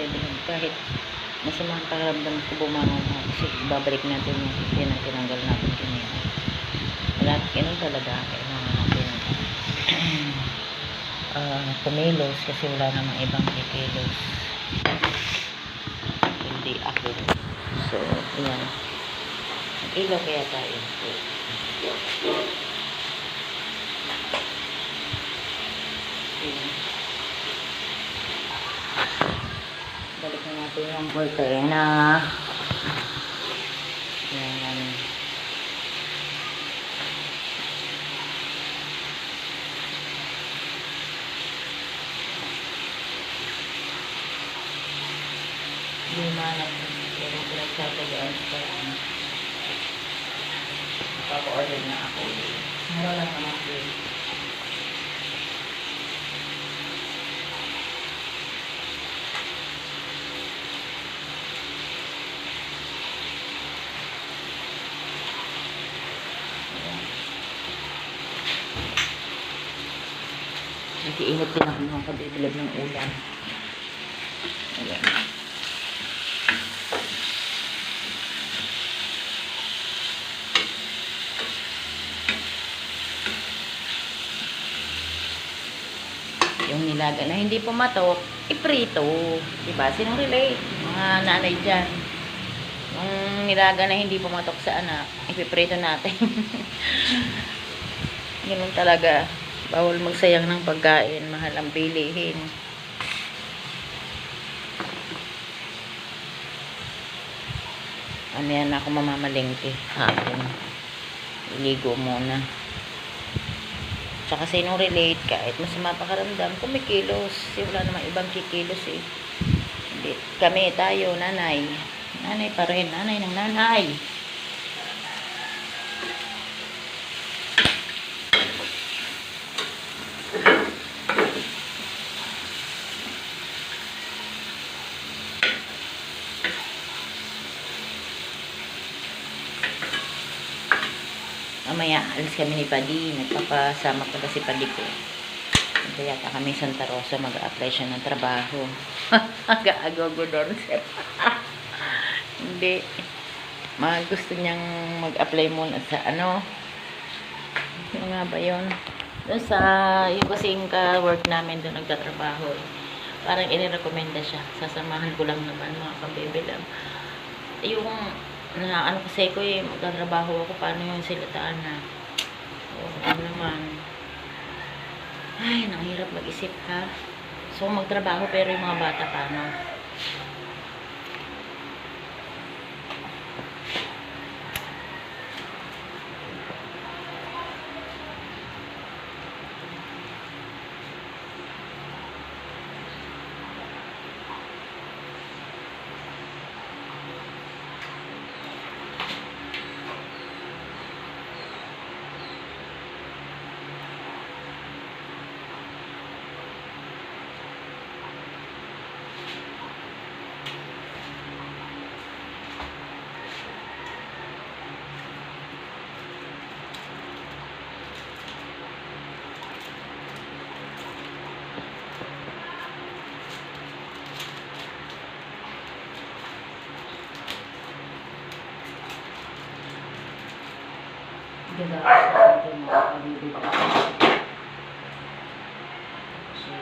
kabibilang. Kahit masama ang pakiramdam ko bumangon na. Kasi babalik natin yung yan ang tinanggal natin kanina. Wala, ganun talaga. Kailangan natin kumilos kasi wala namang ibang kikilos. Hindi ako. So, yan. Mag-ilaw kaya tayo. Balik na natin yung cortina. Yan. Lima na po. Pero pinagsasagaan sa parang papa-order na ako. Meron lang naman po. Nag-iinit din ako mga kabibilab ng ulam. Ayan. Yung nilaga na hindi pumatok, iprito. Diba? Sinong relate? Mga nanay dyan. Yung nilaga na hindi pumatok sa anak, ipiprito natin. Ganun talaga. Bawal magsayang ng pagkain. Mahal ang bilihin. Ano yan ako mamamalingki. Hapon. Iligo muna. Tsaka sinong relate, kahit masama pakaramdam, kumikilos. Kasi wala namang ibang kikilos eh. Hindi. Kami, tayo, nanay. Nanay pa rin. Nanay ng nanay. Mamaya, alis kami ni Padi. Nagpapasama ko si Padi ko. Kaya kami Santa Rosa, mag-a-apply siya ng trabaho. Aga-agogo doon siya. Hindi. Gusto niyang mag-apply muna sa ano. Ano nga ba yun? Doon sa, yung kasing ka-work namin doon nagtatrabaho. Parang inirekomenda siya. Sasamahan ko lang naman mga kabibilang. Yung ano kasi ko magtatrabaho ako, paano yung silataan na ano naman, ay, nanghirap mag-isip ha. So magtrabaho pero yung mga bata paano. Ganda sa akin mga kabibilang. Kasi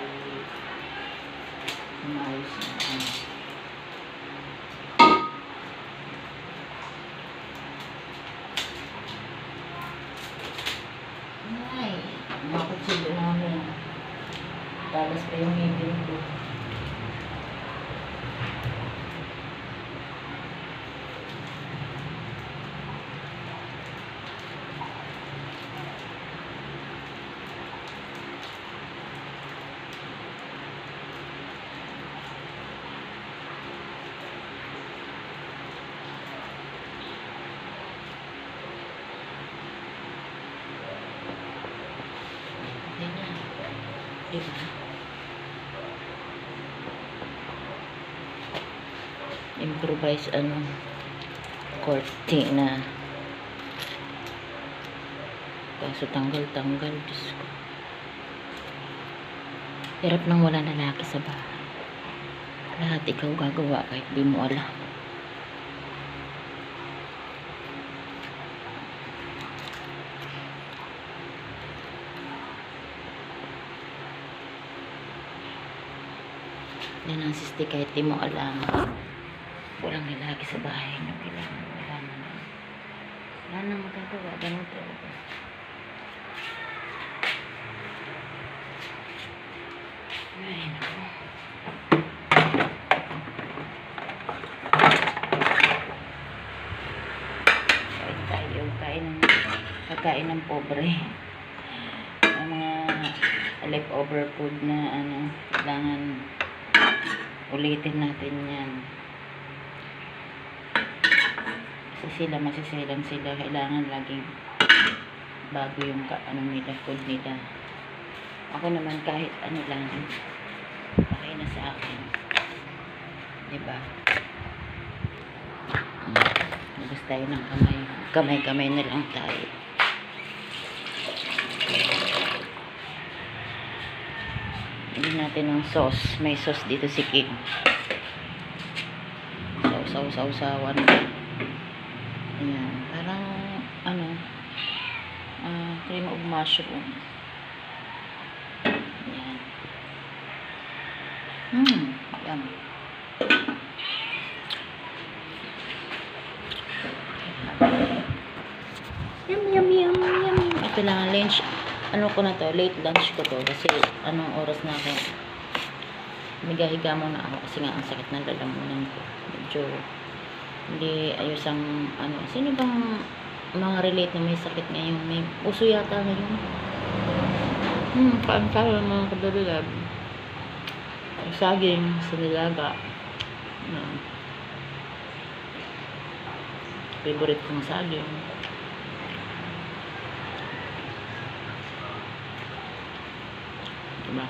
umayos na ano. Ay, mga kutsilo namin. Talas pa yung ngipin ko. Diba? Improvise cortina. Kaso tanggal-tanggal. Diyos ko. Hirap nang wala lalaki sa bahay. Lahat ikaw gagawa kahit di mo alam. Yan ang sisti kahit di mo alam. Walang lalaki sa bahay nyo. Kailangan wala naman. Wala nang magagawa. Ganun talaga. Ay, naku. Kain tayo. Pagkain ng pobre. Ang mga leftover food na kailangan ulitin natin yan. Kasi sila, masisilang sila. Kailangan laging bago yung nila, food nila. Ako naman kahit ano lang, okay na sa akin. Diba? Labas tayo ng kamay. Kamay-kamay na lang tayo. Hindi natin ng sauce. May sauce dito si Kim. Sausawan. Ayan. Parang, cream of mushroom. Ayan. Yum. Yum. Kailangan lunch. Ko na to, late lunch ko to kasi anong oras na ako. Higa muna ako kasi nga ang sakit ng lalamunan ko. Medyo hindi ayos ang sino bang mga relate na may sakit ngayon? May puso yata ngayon. Paantay ang mga kadabilab. Saging sa nilaga. Favorite kong saging. Diba?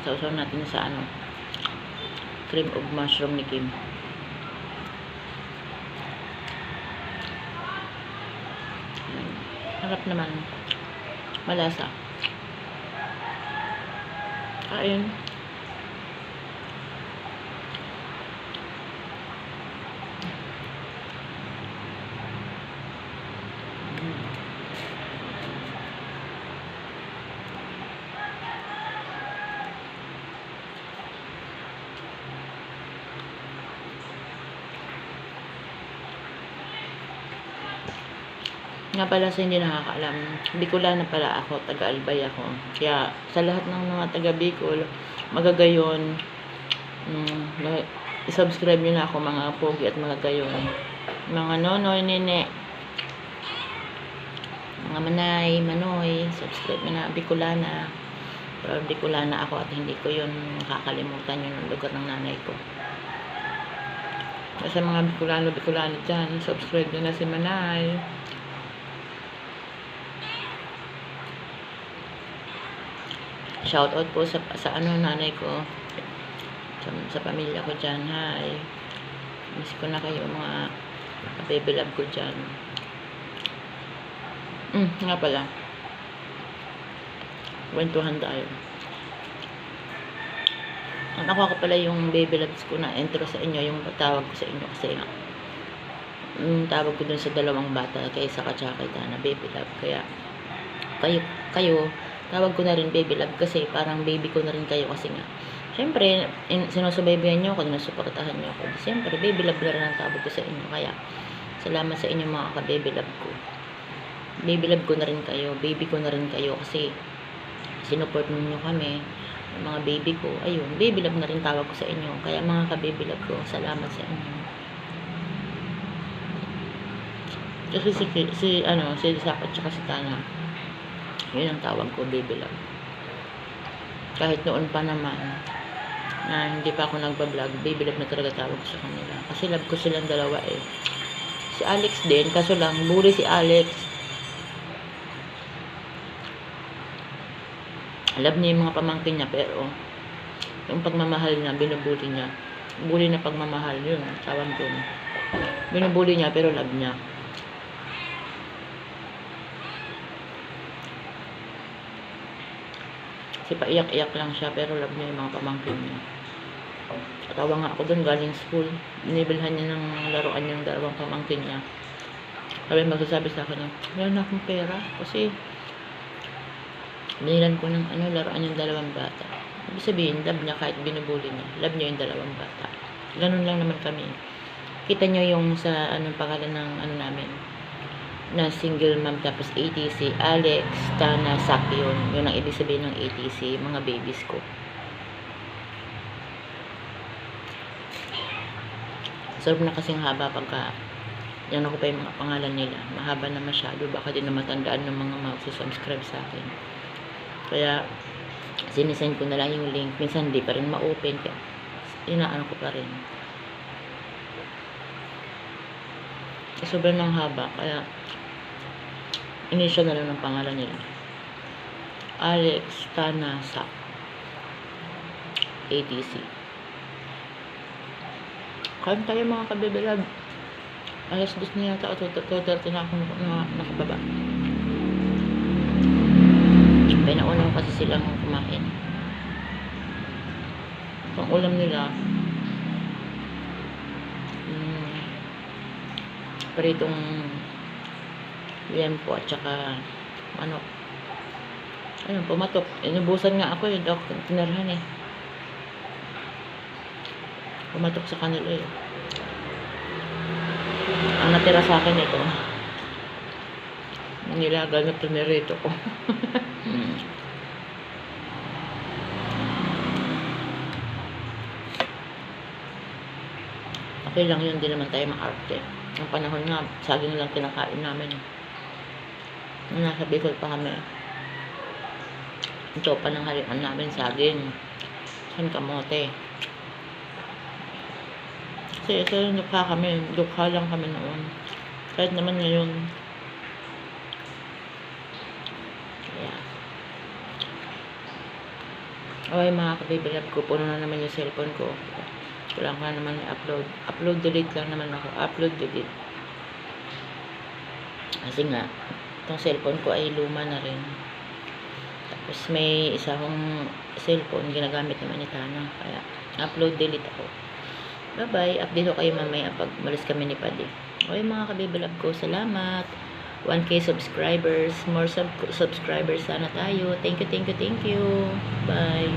Sausaw natin sa cream of mushroom ni Kim. Harap naman. Malasa. Kain. Nga pala sa hindi nakakaalam, Bicolana pala ako, taga-Albay ako. Kaya sa lahat ng mga taga-Bicol, magagayon, i-subscribe nyo na ako mga pogi at mga gayon. Mga nonoy, nene, mga manay, manoy, subscribe nyo na Bicolana. Pero Bicolana ako at hindi ko yun makakalimutan yun ang lugar ng nanay ko. Sa mga Bicolano dyan, subscribe nyo na si Manay. Shout out po sa nanay ko, sa pamilya ko dyan. Hi, miss ko na kayo mga baby love ko dyan. Nga pala, kwentuhan tayo. Nakuha ko pala yung baby loves ko na intro sa inyo, yung tawag ko sa inyo kasi tawag ko dun sa dalawang bata kay Saka tsaka kay Tana, baby love. Kaya kayo tawag ko na rin baby love kasi parang baby ko na rin kayo kasi nga syempre sinusubaybayan nyo ako, sinusuportahan nyo ako, syempre baby love na rin ang tawag ko sa inyo. Kaya salamat sa inyo mga ka-baby love ko. Baby love ko na rin kayo, baby ko na rin kayo kasi sinuport ninyo kami, mga baby ko. Ayun, baby love na rin tawag ko sa inyo. Kaya mga ka-baby love ko, salamat sa inyo. Kasi si Saka tsaka si Tana, yun ang tawag ko, baby love. Kahit noon pa naman na hindi pa ako nagbablog, baby love na talaga tawag ko sa kanila kasi love ko silang dalawa eh. Si Alex din, kaso lang buri si Alex. Love niya yung mga pamangkin niya pero yung pagmamahal niya, binubuli niya. Bully na pagmamahal, yun tawag ko. Binubuli niya pero love niya. Kasi paiyak-iyak lang siya, pero love niya yung mga pamangkin niya. Tawa nga ako doon galing school. Binibilhan niya ng laruan yung dalawang pamangkin niya. Sabi magsasabi sa akin, meron na akong pera. Kasi, binilan ko ng laruan yung dalawang bata. Ibig sabihin, love niya kahit binubuli niya. Love niya yung dalawang bata. Ganun lang naman kami. Kita niyo yung sa, anong pangalan ng, namin, na single mom tapos ATC, Alex, Tana, Saki yun. Yun ang ibig sabihin ng ATC, mga babies ko. Sarap na kasing haba pagka yan ako pa yung mga pangalan nila. Mahaba na masyado. Baka din na matandaan ng mga mag-subscribe sa akin. Kaya, sinisend ko na lang yung link. Minsan hindi pa rin ma-open. Kaya, inaano ko pa rin. Sobrang ng haba. Kaya, inisyo na lang ng pangalan nila. Alex, Tana, Sak. ATC. Kain tayo mga kabibilab. Alas 2 na yata o 2:30 na ako nakababa. Kaya nauna ko kasi silang kumain. Ang ulam nila, paritong liempo at saka manok. Ayun, pumatok. Inubusan nga ako yung tinarhan eh. Pumatok sa kanila eh. Ang natira sa akin ito, nilagal na pinirito ko. Okay lang yun, di naman tayo maarte. Ang panahon nga, saging lang kinakain namin. Nung nasa Bicol pa kami, ito pa ng halian namin, saging. San kamote. Kasi ito yung dukha lang kami noon. Kahit naman ngayon. Kaya. Okay mga kabibilab ko, puno na naman yung cellphone ko. Kulang ka naman i-upload. Upload, delete lang naman ako. Upload, delete. Kasi nga, itong cellphone ko ay luma na rin. Tapos may isa kong cellphone, ginagamit naman ni Tana. Kaya, upload, delete ako. Bye-bye. Update ko kayo mamaya pag malis kami ni Padi. Okay mga kabibilab ko, salamat. 1K subscribers. More subscribers sana tayo. Thank you, thank you, thank you. Bye.